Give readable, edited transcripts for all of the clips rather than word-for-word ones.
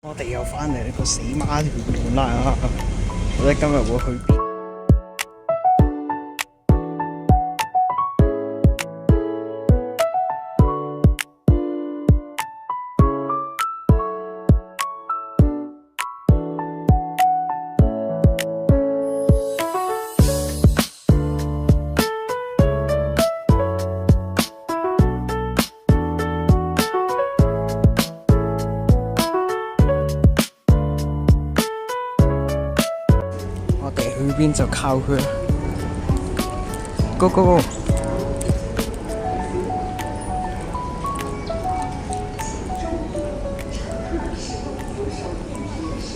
我哋又翻嚟呢個死孖條門啦！我哋今日會去邊就靠佢啦！Go go go！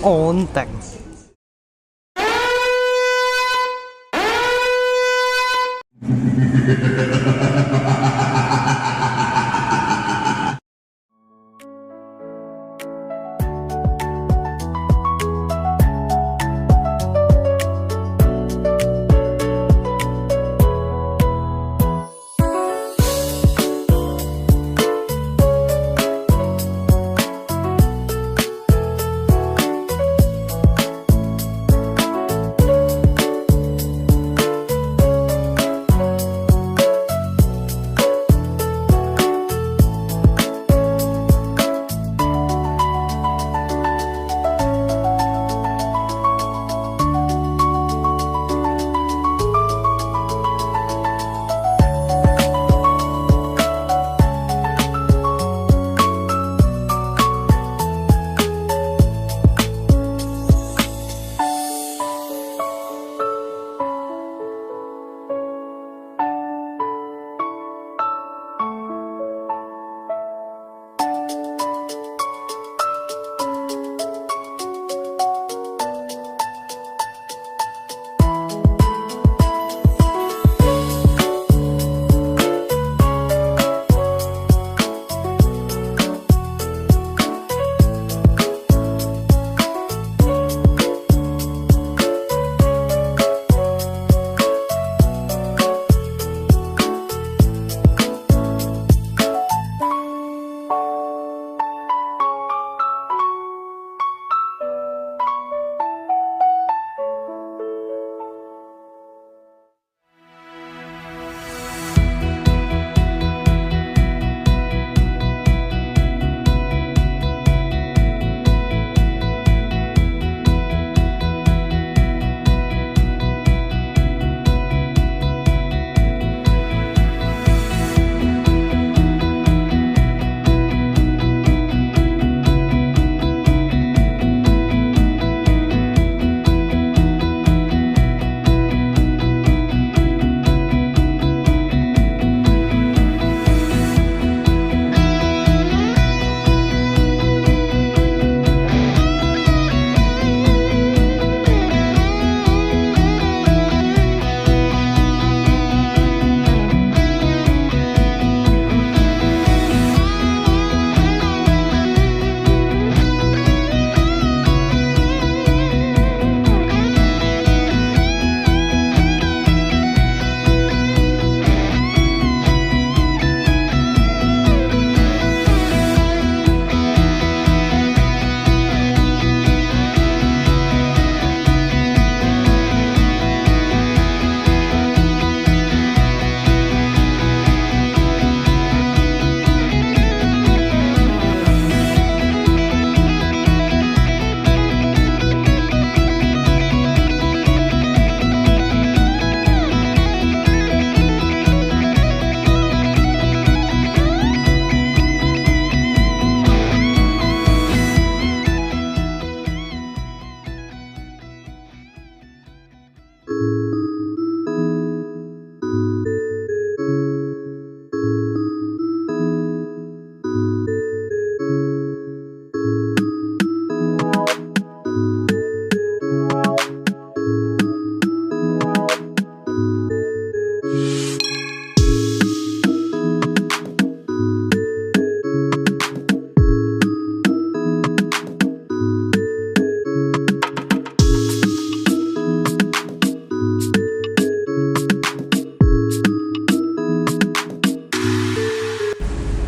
安定。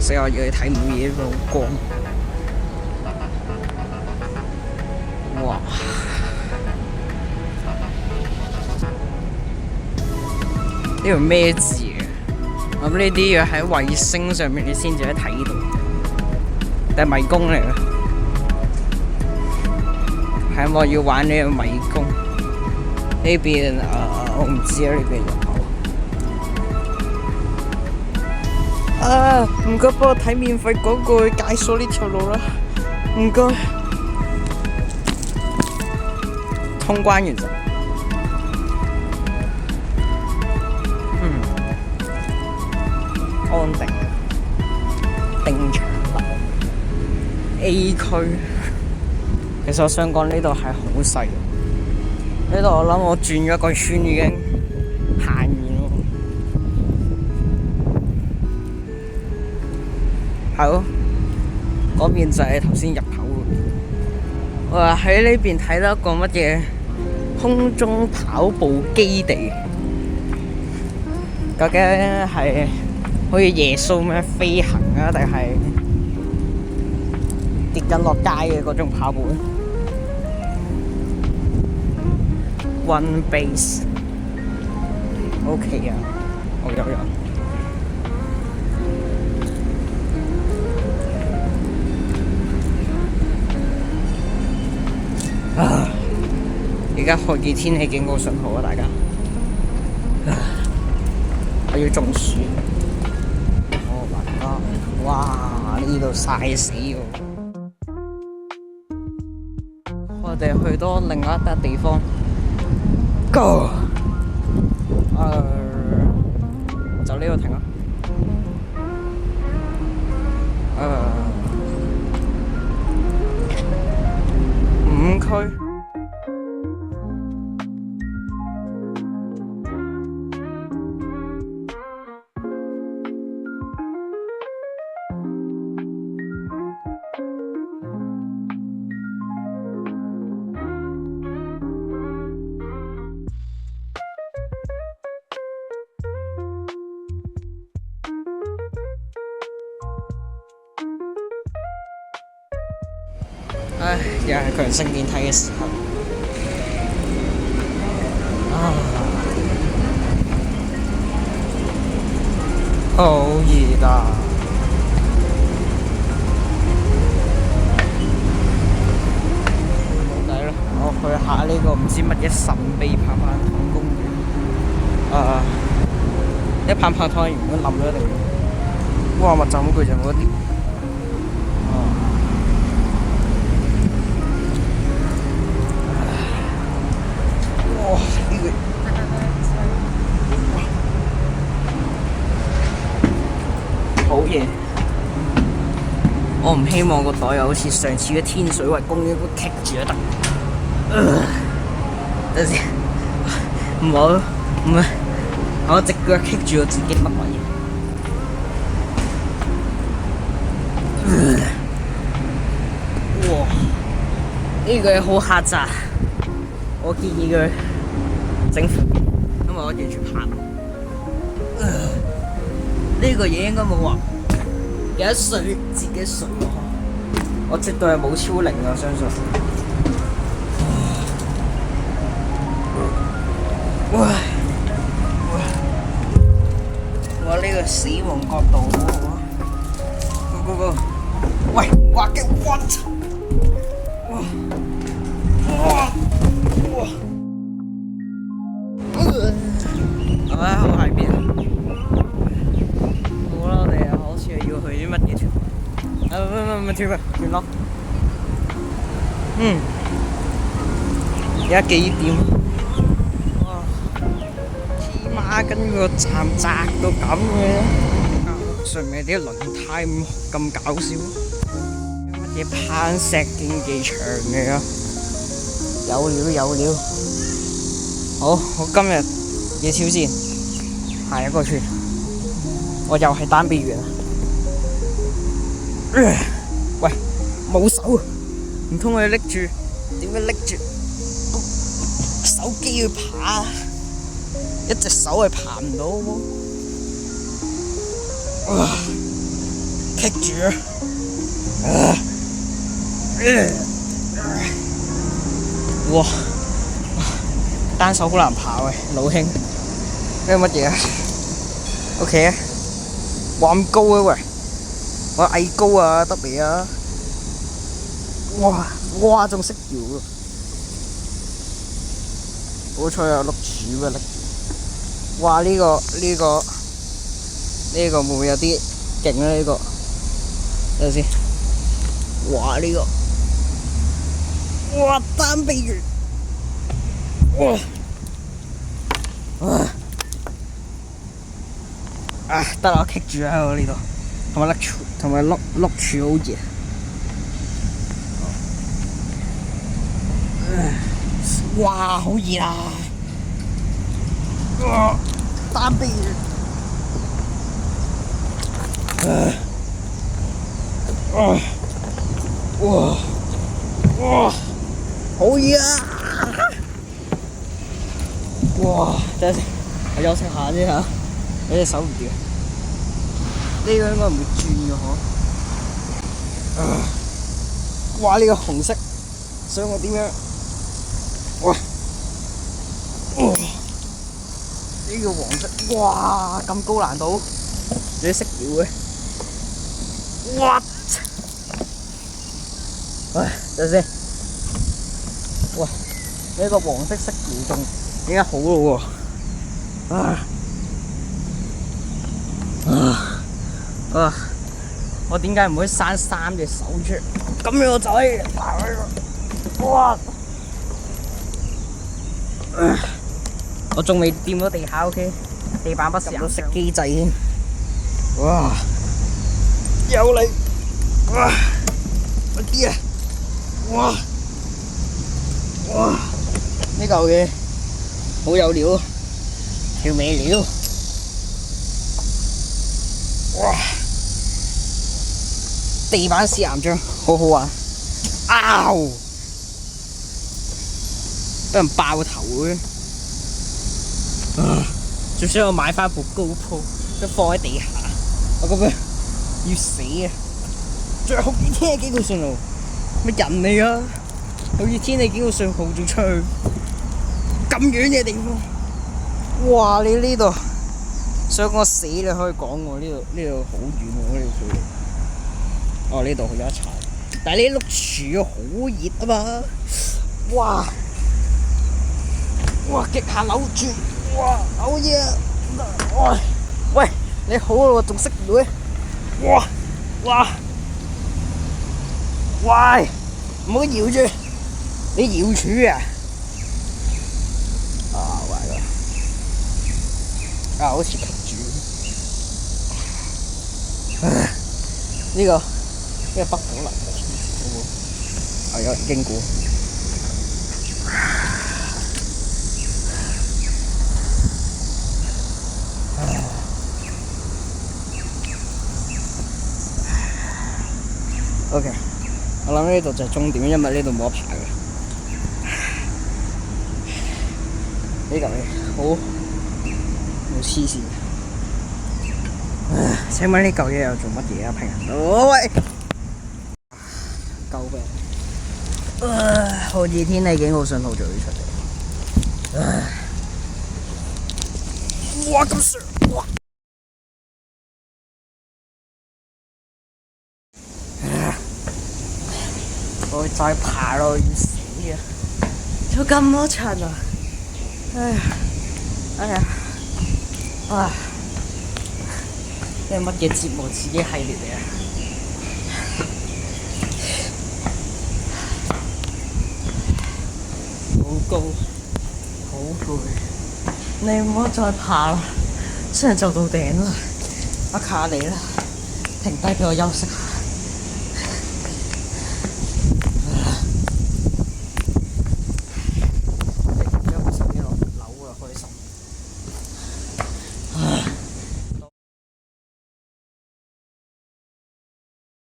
四下嘢睇唔到嘢，好光。條咩字嘅？咁呢啲要喺衛星上面你先至可以睇到，定係迷宮嚟嘅？係我要玩呢個迷宮。呢邊我唔知啊，呢邊有冇？唔該幫我睇免費廣告去解鎖呢條路啦，唔該。通關完就。安定定場樓 A 區，其實我想講呢度係好細，呢度我諗我轉咗一個圈已經行完咯，係咯，嗰邊就係頭先入口。我話喺呢邊睇到一個乜嘢空中跑步基地，究竟係好似耶穌咩飛行啊，定係跌緊落街嘅嗰種跑步咧？One base OK 啊，我有人。而家酷熱天氣警告信號啊，大家！我要中暑。Oh my god！哇！呢度曬死我！我哋去到另外一笪地方。Go！就呢度停啦。5區。唉，又係強升電梯嘅時候。好熱啊！冇計啦，我去下呢個唔知乜嘢神秘棒棒糖公園。一棒棒糖原本冧咗定？哇！咪就咁佢就冇得跌。好嘢！我唔希望個袋又好似上次嘅天水圍公園咁棘住啊得。等陣先，唔好，唔係，我隻腳棘住我自己乜嘢？哇！呢個嘢好狹窄，我建議佢整闊啲，因為我完全爬唔到。呢個嘢應該冇話有得水自己水喎，我絕對係冇超齡啊！相信。我呢個死亡角度好好啊！喂，滑嘅 what？ 好喺邊啊？好啦，我哋好似係要去啲乜嘢團？唔跳啊，轉咯。而家幾點？哇！黐孖筋個站窄到咁嘅，上面啲輪胎咁搞笑，乜嘢攀石競技場嚟啊？有料有料！好，我今日嘅挑戰，下一個圈，我又係單臂猿啊！喂，冇手啊！唔通我要拎住？點解拎住手機去爬？一隻手係爬唔到喎！棘住啊！哇！單手好難爬喂，老兄，呢個乜嘢啊？ OK 啊，哇咁高啊喂，我矮高啊得未啊？哇仲識搖喎，好彩有碌柱啊拎住。哇呢個會唔會有啲勁啊？呢個睇下先。哇呢個，哇單臂魚，得啦，我棘住喺我呢度，同埋碌柱好熱。哇好熱啊！單臂魚。哇！好熱啊！哇！等陣先，我休息下先嚇，你隻手唔掂。呢個應該唔會轉嘅嗬。哇！呢個紅色，想我點樣？哇！呢個黃色，哇！咁高難度，你識撩嘅？哇！等陣先。哇！呢個黃色色撩仲應該好咯喎。我點解唔可以生3隻手出嚟？咁樣我就可以爬去。哇！我仲未掂到地下 ，OK？ 地板不時有熄機掣添。哇！有嚟！哇！快啲啊！哇！呢嚿嘢好有料，條尾料。哇！地板試岩漿，好好玩。嗷！俾人爆頭嘅。最想我買翻部GoPro，都放喺地下。我覺得要死啊！最好雨天嘅警告信號，乜人嚟㗎？好似天氣警告信號仲出去咁遠嘅地方。哇！你呢度想我死你可以講喎，呢度好遠喎，呢度距離。哦，呢度有一層，但係呢碌柱好熱啊嘛。哇！哇！極限扭轉，哇！好嘢啊！喂，你好啊，仲識女？哇！喂，唔好搖住，你搖柱啊！喂，好似棘住。呢個北港嚟嘅，有人經過。OK， 我諗呢度就係終點，因為呢度冇得爬嘅。呢嚿嘢好黐線。請問呢嚿嘢又做乜嘢啊？平日喂，救命！好似天氣警告信號就要出嚟。哇！咁上哇！我再爬落去要死啊！做咁多層啊！哎呀！呢係乜嘢折磨自己系列嚟啊？好高，好攰，你唔好再爬啦，真係就到頂啦！阿卡你啦，停低俾我休息下。